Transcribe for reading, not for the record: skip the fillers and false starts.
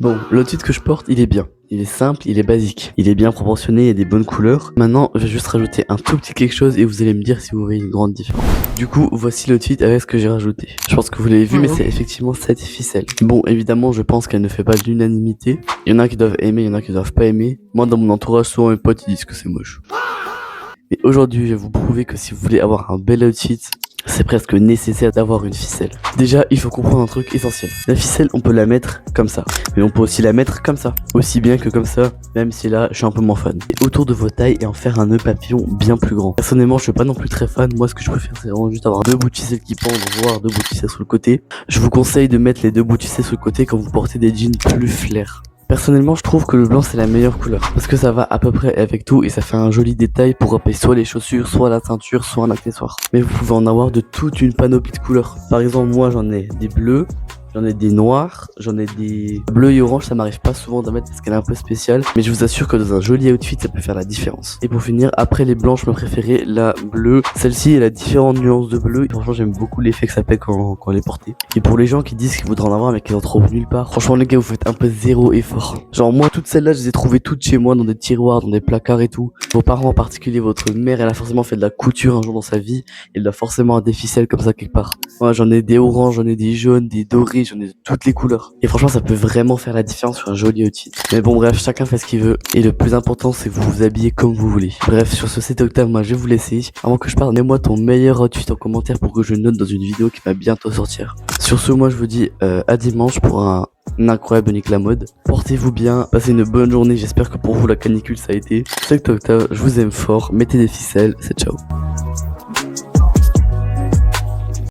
Bon, l'outfit que je porte, il est bien. Il est simple, il est basique. Il est bien proportionné, il y a des bonnes couleurs. Maintenant, je vais juste rajouter un tout petit quelque chose et vous allez me dire si vous voyez une grande différence. Du coup, voici l'outfit avec ce que j'ai rajouté. Je pense que vous l'avez vu, mais c'est effectivement cette ficelle. Bon, évidemment, je pense qu'elle ne fait pas l'unanimité. Il y en a qui doivent aimer, il y en a qui doivent pas aimer. Moi, dans mon entourage, souvent mes potes, ils disent que c'est moche. Mais aujourd'hui, je vais vous prouver que si vous voulez avoir un bel outfit, c'est presque nécessaire d'avoir une ficelle. Déjà, il faut comprendre un truc essentiel. La ficelle, on peut la mettre comme ça. Mais on peut aussi la mettre comme ça. Aussi bien que comme ça, même si là, je suis un peu moins fan. Et autour de vos tailles et en faire un nœud papillon bien plus grand. Personnellement, je suis pas non plus très fan. Moi, ce que je préfère, c'est vraiment juste avoir deux bouts de ficelle qui pendent, voire deux bouts de ficelle sur le côté. Je vous conseille de mettre les deux bouts de ficelle sur le côté quand vous portez des jeans plus flair. Personnellement, je trouve que le blanc c'est la meilleure couleur parce que ça va à peu près avec tout et ça fait un joli détail pour rappeler soit les chaussures, soit la ceinture, soit un accessoire. Mais vous pouvez en avoir de toute une panoplie de couleurs. Par exemple, moi j'en ai des bleus, j'en ai des noirs, j'en ai des bleus et orange, ça m'arrive pas souvent d'en mettre parce qu'elle est un peu spéciale, mais je vous assure que dans un joli outfit, ça peut faire la différence. Et pour finir, après les blanches, je me préférais la bleue. Celle-ci, elle a différentes nuances de bleu. Et franchement, j'aime beaucoup l'effet que ça fait quand elle est portée. Et pour les gens qui disent qu'ils voudraient en avoir mais qu'ils en trouvent nulle part, franchement les gars, vous faites un peu zéro effort. Genre moi, toutes celles-là, je les ai trouvées toutes chez moi dans des tiroirs, dans des placards et tout. Vos parents en particulier, votre mère, elle a forcément fait de la couture un jour dans sa vie. Elle doit forcément avoir des ficelles comme ça quelque part. Moi, j'en ai des oranges, j'en ai des jaunes, des dorés, j'en ai de toutes les couleurs. Et franchement, ça peut vraiment faire la différence sur un joli outfit. Mais bon, bref, chacun fait ce qu'il veut. Et le plus important, c'est que vous vous habillez comme vous voulez. Bref, sur ce 7 octobre, moi, je vais vous laisser. Avant que je parte, mets-moi ton meilleur outfit en commentaire pour que je note dans une vidéo qui va bientôt sortir. Sur ce, moi, je vous dis à dimanche pour un incroyable Nick la mode. Portez-vous bien, passez une bonne journée. J'espère que pour vous, la canicule, ça a été. 7 octobre, je vous aime fort. Mettez des ficelles. C'est ciao.